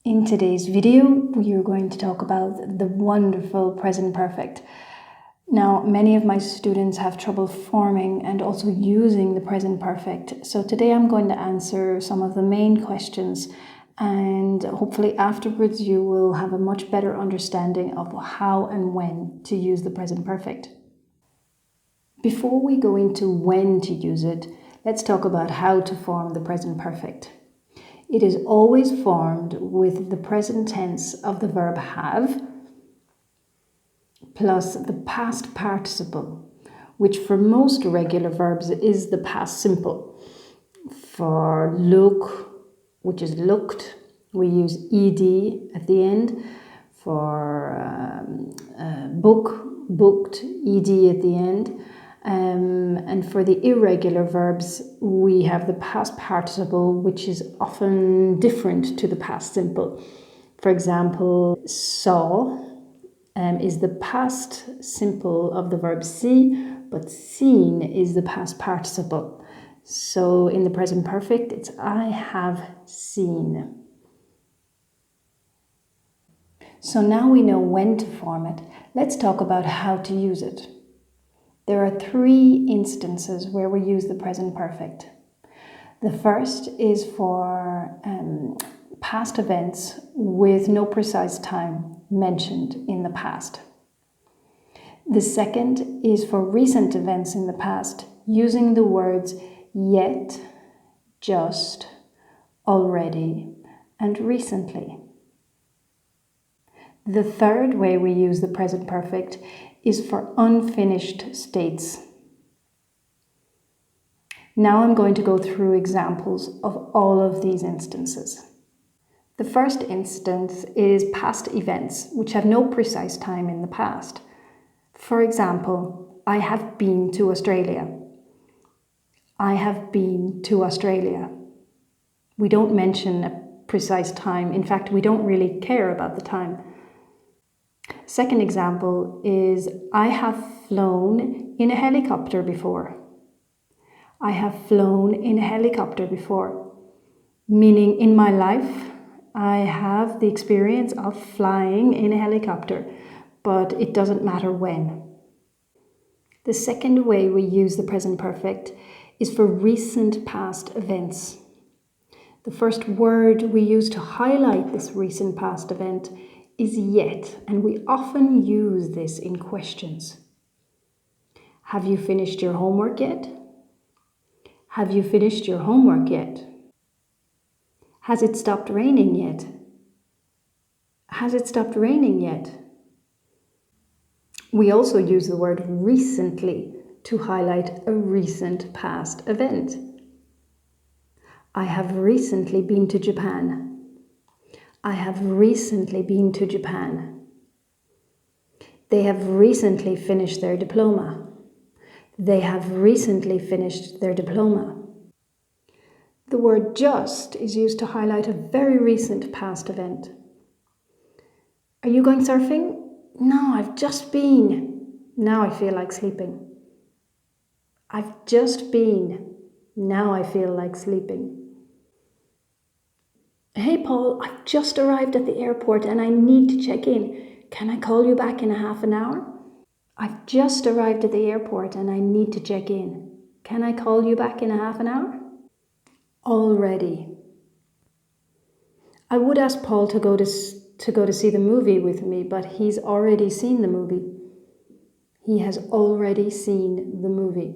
In today's video, we are going to talk about the wonderful present perfect. Now, many of my students have trouble forming and also using the present perfect. So today I'm going to answer some of the main questions, and hopefully afterwards you will have a much better understanding of how and when to use the present perfect. Before we go into when to use it, let's talk about how to form the present perfect. It is always formed with the present tense of the verb have plus the past participle, which for most regular verbs is the past simple. For look, which is looked, we use ed at the end. For book, booked, ed at the end. And for the irregular verbs, we have the past participle, which is often different to the past simple. For example, saw is the past simple of the verb see, but seen is the past participle. So in the present perfect, it's I have seen. So now we know when to form it. Let's talk about how to use it. There are 3 instances where we use the present perfect. The first is for past events with no precise time mentioned in the past. The second is for recent events in the past using the words yet, just, already, and recently. The third way we use the present perfect is for unfinished states. Now I'm going to go through examples of all of these instances. The first instance is past events which have no precise time in the past. For example, I have been to Australia. I have been to Australia. We don't mention a precise time. In fact, we don't really care about the time. Second example is I have flown in a helicopter before. I have flown in a helicopter before, meaning in my life I have the experience of flying in a helicopter, but it doesn't matter when. The second way we use the present perfect is for recent past events. The first word we use to highlight this recent past event is yet, and we often use this in questions. Have you finished your homework yet? Have you finished your homework yet? Has it stopped raining yet? Has it stopped raining yet? We also use the word recently to highlight a recent past event. I have recently been to Japan. I have recently been to Japan. They have recently finished their diploma. They have recently finished their diploma. The word just is used to highlight a very recent past event. Are you going surfing? No, I've just been. Now I feel like sleeping. I've just been. Now I feel like sleeping. Hey Paul, I've just arrived at the airport and I need to check in. Can I call you back in a half an hour? I've just arrived at the airport and I need to check in. Can I call you back in a half an hour? Already. I would ask Paul to go to see the movie with me, but he's already seen the movie. He has already seen the movie.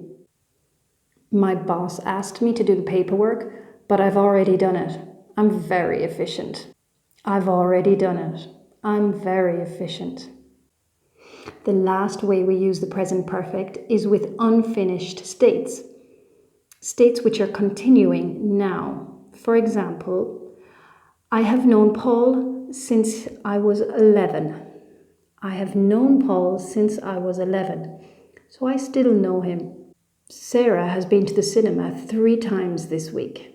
My boss asked me to do the paperwork, but I've already done it. I'm very efficient. I've already done it. I'm very efficient. The last way we use the present perfect is with unfinished states. States which are continuing now. For example, I have known Paul since I was 11. I have known Paul since I was 11, so I still know him. Sarah has been to the cinema 3 times this week.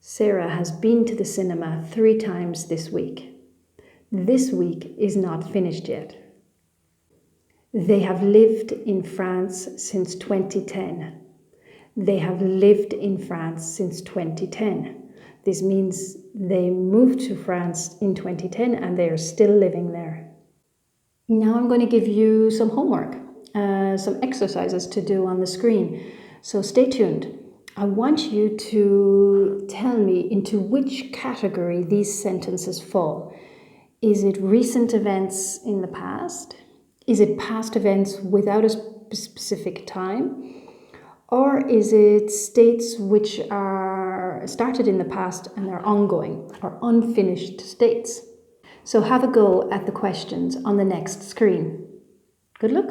Sarah has been to the cinema 3 times this week. This week is not finished yet. They have lived in France since 2010. They have lived in France since 2010. This means they moved to France in 2010 and they are still living there. Now I'm going to give you some homework, some exercises to do on the screen. So stay tuned. I want you to tell me into which category these sentences fall. Is it recent events in the past? Is it past events without a specific time? Or is it states which are started in the past and are ongoing, or unfinished states? So have a go at the questions on the next screen. Good luck.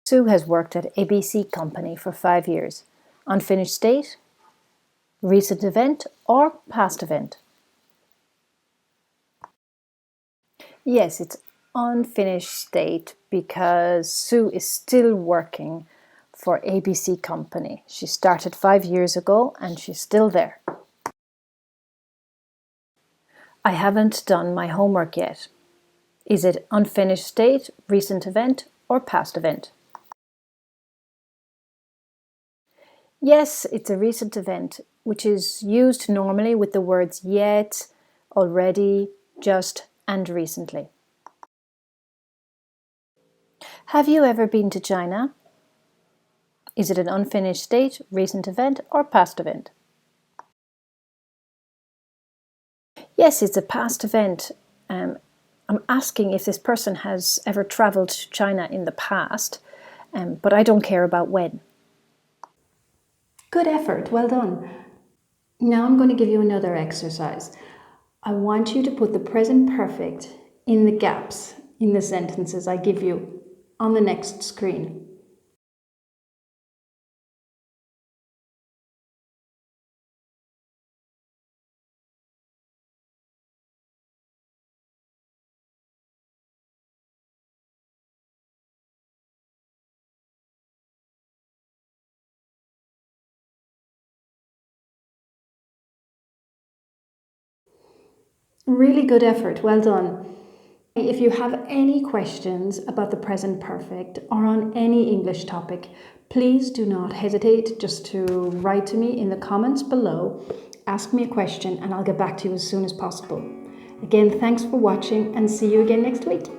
Sue has worked at ABC Company for 5 years. Unfinished state, recent event, or past event? Yes, it's unfinished state because Sue is still working for ABC Company. She started 5 years ago and she's still there. I haven't done my homework yet. Is it unfinished state, recent event, or past event? Yes, it's a recent event, which is used normally with the words yet, already, just, and recently. Have you ever been to China? Is it an unfinished state, recent event, or past event? Yes, it's a past event. I'm asking if this person has ever traveled to China in the past, but I don't care about when. Good effort, well done. Now I'm going to give you another exercise. I want you to put the present perfect in the gaps in the sentences I give you on the next screen. Really good effort, well done. If you have any questions about the present perfect or on any English topic, please do not hesitate just to write to me in the comments below, ask me a question, and I'll get back to you as soon as possible. Again, thanks for watching and see you again next week.